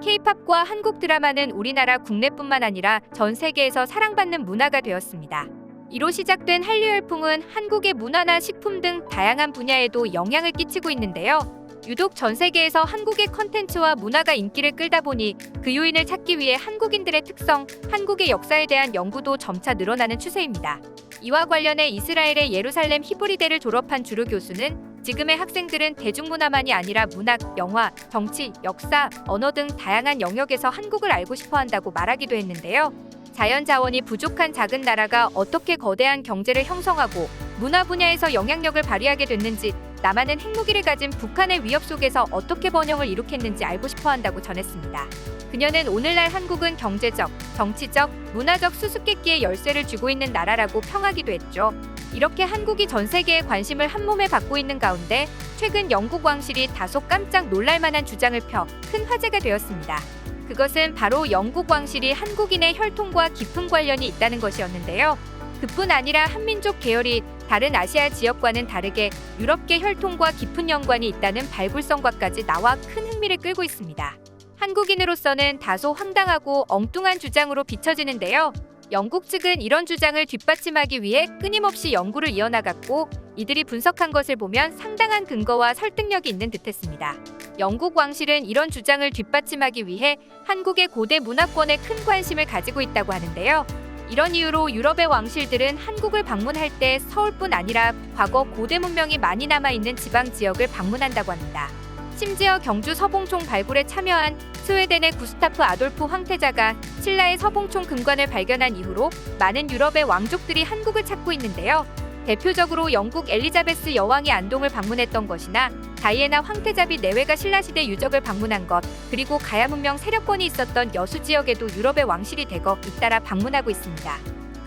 K-팝과 한국 드라마는 우리나라 국내뿐만 아니라 전 세계에서 사랑받는 문화가 되었습니다. 이로 시작된 한류 열풍은 한국의 문화나 식품 등 다양한 분야에도 영향을 끼치고 있는데요. 유독 전 세계에서 한국의 컨텐츠와 문화가 인기를 끌다 보니 그 요인을 찾기 위해 한국인들의 특성, 한국의 역사에 대한 연구도 점차 늘어나는 추세입니다. 이와 관련해 이스라엘의 예루살렘 히브리대를 졸업한 주루 교수는 지금의 학생들은 대중문화만이 아니라 문학, 영화, 정치, 역사, 언어 등 다양한 영역에서 한국을 알고 싶어 한다고 말하기도 했는데요. 자연 자원이 부족한 작은 나라가 어떻게 거대한 경제를 형성하고 문화 분야에서 영향력을 발휘하게 됐는지, 남한은 핵무기를 가진 북한의 위협 속에서 어떻게 번영을 이룩했는지 알고 싶어 한다고 전했습니다. 그녀는 오늘날 한국은 경제적, 정치적, 문화적 수수께끼의 열쇠를 쥐고 있는 나라라고 평하기도 했죠. 이렇게 한국이 전 세계의 관심을 한몸에 받고 있는 가운데 최근 영국 왕실이 다소 깜짝 놀랄만한 주장을 펴 큰 화제가 되었습니다. 그것은 바로 영국 왕실이 한국인의 혈통과 깊은 관련이 있다는 것이었는데요. 그뿐 아니라 한민족 계열이 다른 아시아 지역과는 다르게 유럽계 혈통과 깊은 연관이 있다는 발굴성과까지 나와 큰 흥미를 끌고 있습니다. 한국인으로서는 다소 황당하고 엉뚱한 주장으로 비춰지는데요. 영국 측은 이런 주장을 뒷받침하기 위해 끊임없이 연구를 이어나갔고, 이들이 분석한 것을 보면 상당한 근거와 설득력이 있는 듯했습니다. 영국 왕실은 이런 주장을 뒷받침하기 위해 한국의 고대 문화권에 큰 관심을 가지고 있다고 하는데요. 이런 이유로 유럽의 왕실들은 한국을 방문할 때 서울뿐 아니라 과거 고대 문명이 많이 남아있는 지방 지역을 방문한다고 합니다. 심지어 경주 서봉총 발굴에 참여한 스웨덴의 구스타프 아돌프 황태자가 신라의 서봉총 금관을 발견한 이후로 많은 유럽의 왕족들이 한국을 찾고 있는데요. 대표적으로 영국 엘리자베스 여왕이 안동을 방문했던 것이나 다이애나 황태자 비 내외가 신라시대 유적을 방문한 것, 그리고 가야 문명 세력권이 있었던 여수 지역에도 유럽의 왕실이 대거 잇따라 방문하고 있습니다.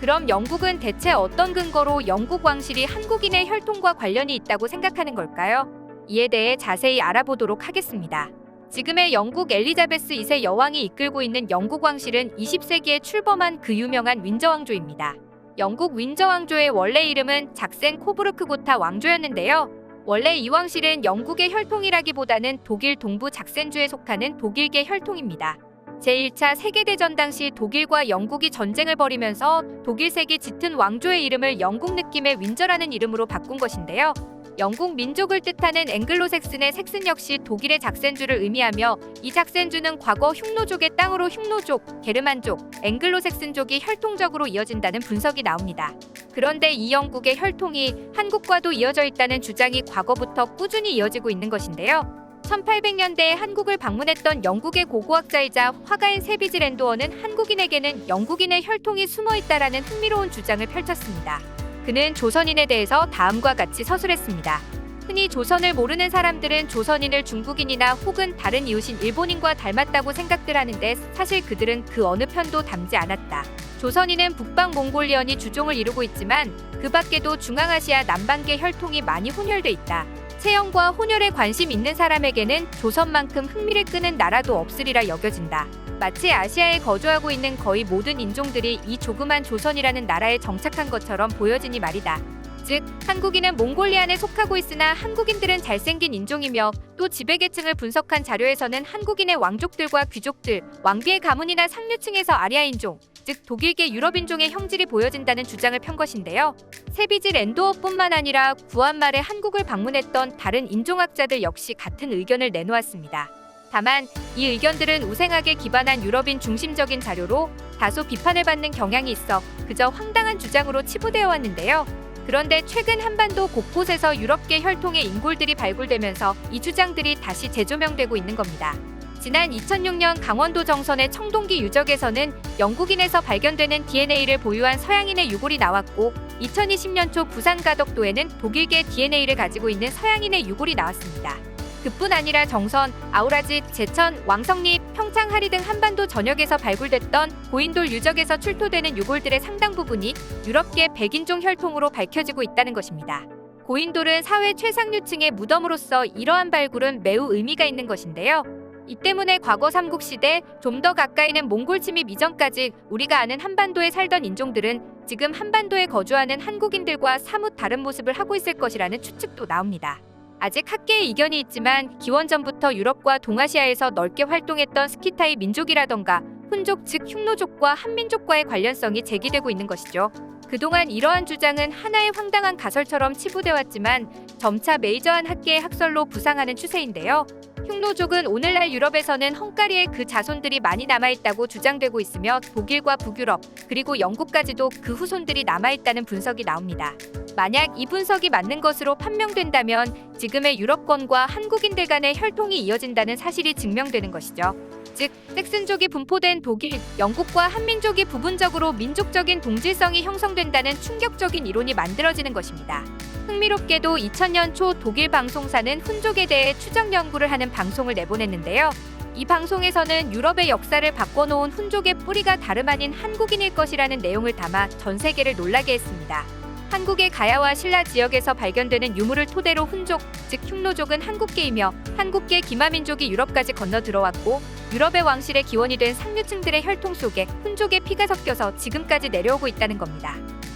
그럼 영국은 대체 어떤 근거로 영국 왕실이 한국인의 혈통과 관련이 있다고 생각하는 걸까요? 이에 대해 자세히 알아보도록 하겠습니다. 지금의 영국 엘리자베스 2세 여왕이 이끌고 있는 영국 왕실은 20세기에 출범한 그 유명한 윈저 왕조입니다. 영국 윈저 왕조의 원래 이름은 작센 코부르크 고타 왕조였는데요. 원래 이 왕실은 영국의 혈통이라기보다는 독일 동부 작센주에 속하는 독일계 혈통입니다. 제1차 세계대전 당시 독일과 영국이 전쟁을 벌이면서 독일색이 짙은 왕조의 이름을 영국 느낌의 윈저라는 이름으로 바꾼 것인데요. 영국 민족을 뜻하는 앵글로색슨의 색슨 역시 독일의 작센주를 의미하며, 이 작센주는 과거 흉노족의 땅으로 흉노족, 게르만족, 앵글로색슨족이 혈통적으로 이어진다는 분석이 나옵니다. 그런데 이 영국의 혈통이 한국과도 이어져 있다는 주장이 과거부터 꾸준히 이어지고 있는 것인데요. 1800년대에 한국을 방문했던 영국의 고고학자이자 화가인 세비지 랜도어는 한국인에게는 영국인의 혈통이 숨어있다라는 흥미로운 주장을 펼쳤습니다. 그는 조선인에 대해서 다음과 같이 서술했습니다. 흔히 조선을 모르는 사람들은 조선인을 중국인이나 혹은 다른 이웃인 일본인과 닮았다고 생각들 하는데, 사실 그들은 그 어느 편도 닮지 않았다. 조선인은 북방 몽골리언이 주종을 이루고 있지만 그 밖에도 중앙아시아 남반계 혈통이 많이 혼혈돼 있다. 체형과 혼혈에 관심 있는 사람에게는 조선만큼 흥미를 끄는 나라도 없으리라 여겨진다. 마치 아시아에 거주하고 있는 거의 모든 인종들이 이 조그만 조선이라는 나라에 정착한 것처럼 보여지니 말이다. 즉, 한국인은 몽골리안에 속하고 있으나 한국인들은 잘생긴 인종이며, 또 지배계층을 분석한 자료에서는 한국인의 왕족들과 귀족들, 왕비의 가문이나 상류층에서 아리아인종, 즉 독일계 유럽인종의 형질이 보여진다는 주장을 편 것인데요. 세비지 랜도어뿐만 아니라 구한 말에 한국을 방문했던 다른 인종학자들 역시 같은 의견을 내놓았습니다. 다만 이 의견들은 우생학에 기반한 유럽인 중심적인 자료로 다소 비판을 받는 경향이 있어 그저 황당한 주장으로 치부되어 왔는데요. 그런데 최근 한반도 곳곳에서 유럽계 혈통의 인골들이 발굴되면서 이 주장들이 다시 재조명되고 있는 겁니다. 지난 2006년 강원도 정선의 청동기 유적에서는 영국인에서 발견되는 DNA를 보유한 서양인의 유골이 나왔고, 2020년 초 부산 가덕도에는 독일계 DNA를 가지고 있는 서양인의 유골이 나왔습니다. 그뿐 아니라 정선, 아우라지, 제천, 왕성리, 평창, 하리 등 한반도 전역에서 발굴됐던 고인돌 유적에서 출토되는 유골들의 상당 부분이 유럽계 백인종 혈통으로 밝혀지고 있다는 것입니다. 고인돌은 사회 최상류층의 무덤으로서 이러한 발굴은 매우 의미가 있는 것인데요. 이 때문에 과거 삼국시대, 좀 더 가까이는 몽골 침입 이전까지 우리가 아는 한반도에 살던 인종들은 지금 한반도에 거주하는 한국인들과 사뭇 다른 모습을 하고 있을 것이라는 추측도 나옵니다. 아직 학계의 이견이 있지만 기원전부터 유럽과 동아시아에서 넓게 활동했던 스키타이 민족이라던가 훈족 즉 흉노족과 한민족과의 관련성이 제기되고 있는 것이죠. 그동안 이러한 주장은 하나의 황당한 가설처럼 치부돼 왔지만 점차 메이저한 학계의 학설로 부상하는 추세인데요. 흉노족은 오늘날 유럽에서는 헝가리의 그 자손들이 많이 남아있다고 주장되고 있으며 독일과 북유럽 그리고 영국까지도 그 후손들이 남아있다는 분석이 나옵니다. 만약 이 분석이 맞는 것으로 판명된다면 지금의 유럽권과 한국인들 간의 혈통이 이어진다는 사실이 증명되는 것이죠. 즉, 섹슨족이 분포된 독일, 영국과 한민족이 부분적으로 민족적인 동질성이 형성된다는 충격적인 이론이 만들어지는 것입니다. 흥미롭게도 2000년 초 독일 방송사는 훈족에 대해 추적 연구를 하는 방송을 내보냈는데요. 이 방송에서는 유럽의 역사를 바꿔놓은 훈족의 뿌리가 다름 아닌 한국인일 것이라는 내용을 담아 전 세계를 놀라게 했습니다. 한국의 가야와 신라 지역에서 발견되는 유물을 토대로 훈족, 즉 흉노족은 한국계이며 한국계 기마민족이 유럽까지 건너 들어왔고 유럽의 왕실의 기원이 된 상류층들의 혈통 속에 훈족의 피가 섞여서 지금까지 내려오고 있다는 겁니다.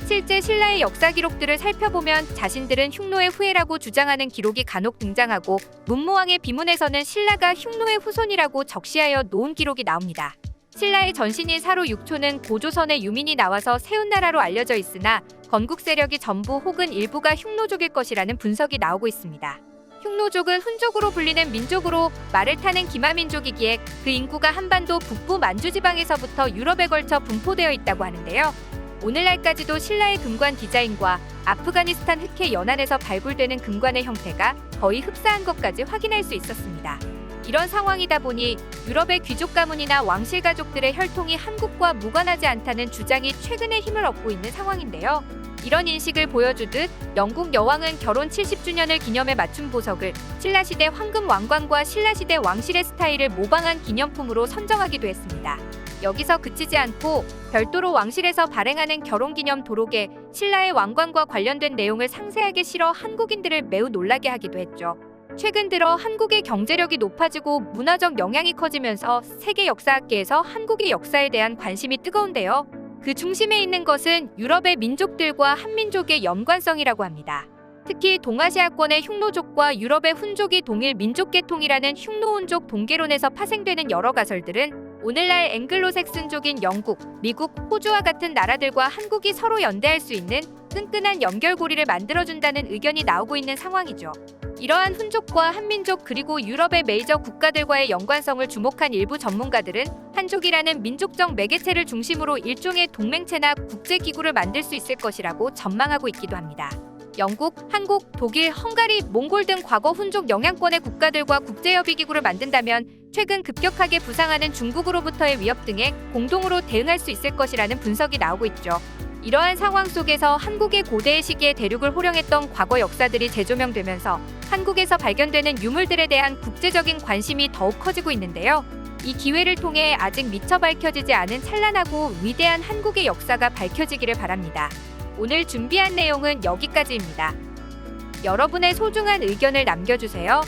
실제 신라의 역사 기록들을 살펴보면 자신들은 흉노의 후예라고 주장하는 기록이 간혹 등장하고 문무왕의 비문에서는 신라가 흉노의 후손이라고 적시하여 놓은 기록이 나옵니다. 신라의 전신인 사로 6초는 고조선의 유민이 나와서 세운 나라로 알려져 있으나 건국 세력이 전부 혹은 일부가 흉노족일 것이라는 분석이 나오고 있습니다. 흉노족은 훈족으로 불리는 민족으로 말을 타는 기마민족이기에 그 인구가 한반도 북부 만주지방에서부터 유럽에 걸쳐 분포되어 있다고 하는데요. 오늘날까지도 신라의 금관 디자인과 아프가니스탄 흑해 연안에서 발굴되는 금관의 형태가 거의 흡사한 것까지 확인할 수 있었습니다. 이런 상황이다 보니 유럽의 귀족 가문이나 왕실 가족들의 혈통이 한국과 무관하지 않다는 주장이 최근에 힘을 얻고 있는 상황인데요. 이런 인식을 보여주듯 영국 여왕은 결혼 70주년을 기념해 맞춤 보석을 신라시대 황금 왕관과 신라시대 왕실의 스타일을 모방한 기념품으로 선정하기도 했습니다. 여기서 그치지 않고 별도로 왕실에서 발행하는 결혼기념 도록에 신라의 왕관과 관련된 내용을 상세하게 실어 한국인들을 매우 놀라게 하기도 했죠. 최근 들어 한국의 경제력이 높아지고 문화적 영향이 커지면서 세계 역사학계에서 한국의 역사에 대한 관심이 뜨거운데요. 그 중심에 있는 것은 유럽의 민족들과 한민족의 연관성이라고 합니다. 특히 동아시아권의 흉노족과 유럽의 훈족이 동일 민족계통이라는 흉노훈족 동계론에서 파생되는 여러 가설들은 오늘날 앵글로색슨족인 영국, 미국, 호주와 같은 나라들과 한국이 서로 연대할 수 있는 끈끈한 연결고리를 만들어준다는 의견이 나오고 있는 상황이죠. 이러한 훈족과 한민족 그리고 유럽의 메이저 국가들과의 연관성을 주목한 일부 전문가들은 한족이라는 민족적 매개체를 중심으로 일종의 동맹체나 국제기구를 만들 수 있을 것이라고 전망하고 있기도 합니다. 영국, 한국, 독일, 헝가리, 몽골 등 과거 훈족 영향권의 국가들과 국제협의기구를 만든다면 최근 급격하게 부상하는 중국으로부터의 위협 등에 공동으로 대응할 수 있을 것이라는 분석이 나오고 있죠. 이러한 상황 속에서 한국의 고대의 시기에 대륙을 호령했던 과거 역사들이 재조명되면서 한국에서 발견되는 유물들에 대한 국제적인 관심이 더욱 커지고 있는데요. 이 기회를 통해 아직 미처 밝혀지지 않은 찬란하고 위대한 한국의 역사가 밝혀지기를 바랍니다. 오늘 준비한 내용은 여기까지입니다. 여러분의 소중한 의견을 남겨주세요.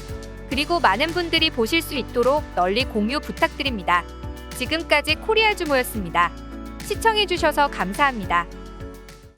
그리고 많은 분들이 보실 수 있도록 널리 공유 부탁드립니다. 지금까지 코리아주모였습니다. 시청해주셔서 감사합니다.